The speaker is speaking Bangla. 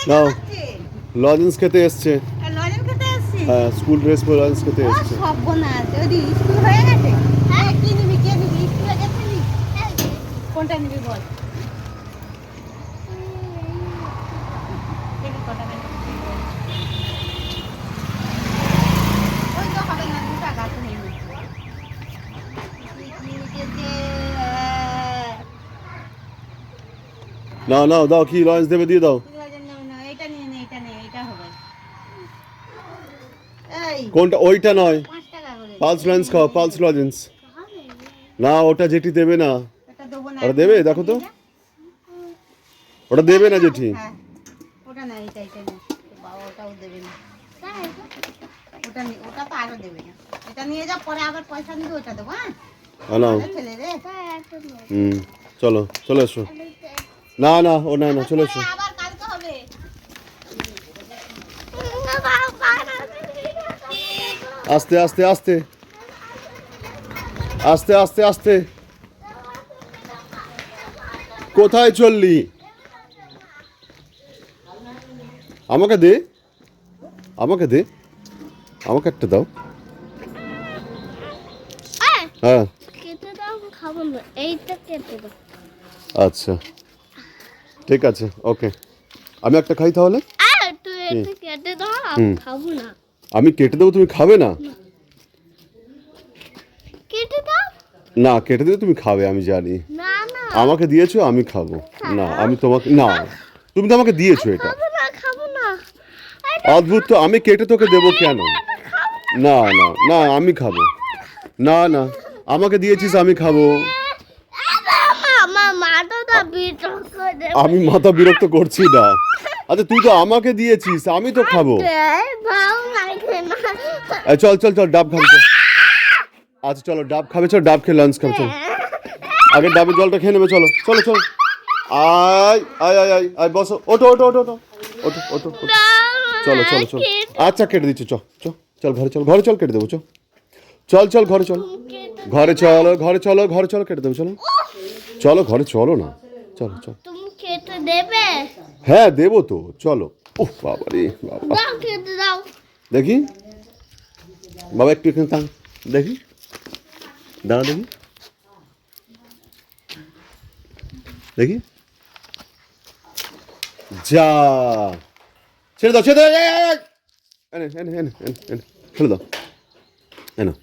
নাও লজেন্স খেতে এসছে। লজেন্স খেতে এসছি। হ্যাঁ স্কুল ড্রেস পরে লজেন্স খেতে এসছে। সব বোনাস ওদি স্কুল হয়ে গেছে। হ্যাঁ কি নিবি স্কুলে গেছিলি? কোনটা নিবি বল? দেখি কত টাকা ওই তো হবে না 2 টাকা তো নেই। নাও নাও দাও, কি লজেন্স দেবে দিয়ে দাও। এটা নিয়ে নে, এটা নে, এটা হবে। এই কোনটা? ওইটা নয়, 5 টাকা করে। পালস লজেন্স খাও, পালস লজেন্স। না ওটা জেঠি দেবে না। এটা দেবো না। ওটা দেবে দেখো তো, ওটা দেবে না জেঠি। হ্যাঁ ওটা না, এটা না বাবা, ওটাও দেবে না। ওটা নি, ওটা তো আরো দেবে না। এটা নিয়ে যা, পরে আবার পয়সা নিলে ওটা দেবো। হ্যাঁ নাও। ছেলে রে। চলো চলে এসো। না না ও না না চলে এসো। আবার কালকে হবে। আস্তে আস্তে আস্তে আস্তে আস্তে আস্তে। কোথায় চললি? আমাকে দে, আমাকে দে, আমাকে একটা দাও। হ্যাঁ কেটে দাও, খাবো না, এইটা কেটে দাও। আচ্ছা ঠিক আছে, ওকে। আমি একটা খাই তাহলে। তুই এটা কেটে দাও, খাবো না। আমি কেটে দেবো, তুমি খাবে না? কেটে দাও। না কেটে দেবে, তুমি খাবে আমি জানি। না না, আমাকে দিয়েছো, আমি খাবো না। আমি তোমাকে না, তুমি তো আমাকে দিয়েছো এটা। খাবো না, খাবো না। অদ্ভুত তো, আমি কেটে তোকে দেবো কেন? না না না আমি খাবো। না না আমাকে দিয়েছিস, আমি খাবো। আমার মাথা তো বিরক্ত করে। আমি মাথা বিরক্ত করছি না। আচ্ছা তুই তো আমাকে দিয়েছিস, আমি তো খাবো। ভালো লাগে না। এই, চল চল চল ডাব খাবে চল। আচ্ছা চলো ডাব খাবে, চল ডাব খেয়ে লাঞ্চ খাবে চল। আগে ডাবের জলটা খেয়ে নেবে, চলো চলো চলো। আয় আয় আয় আয় আয়, বসো, ওঠো ওঠো ওঠো ওঠো ওঠো ওঠো ওঠো। চলো চলো চলো। আচ্ছা কেটে দিচ্ছি, চল চল চল ঘরে চল, ঘরে চল কেটে দেবো চল। চল চল ঘরে চল, ঘরে চলো, ঘরে চলো, ঘরে চলো কেটে দেবো চলো। চলো ঘরে চলো না, চলো চল। তুমি কেটে দেবে? হ্যাঁ দেবো তো, চলো। উফ বাবা রে বাবা। দাও, কেটে দাও। দেখি বাবা একটু এখানে থাক, দেখি দাঁড়া দেখি, দেখি যা। ছেড়ে দাও ছেড়ে দাও, এনে এনে এনে এনে এনে ফেলে দাও, এনে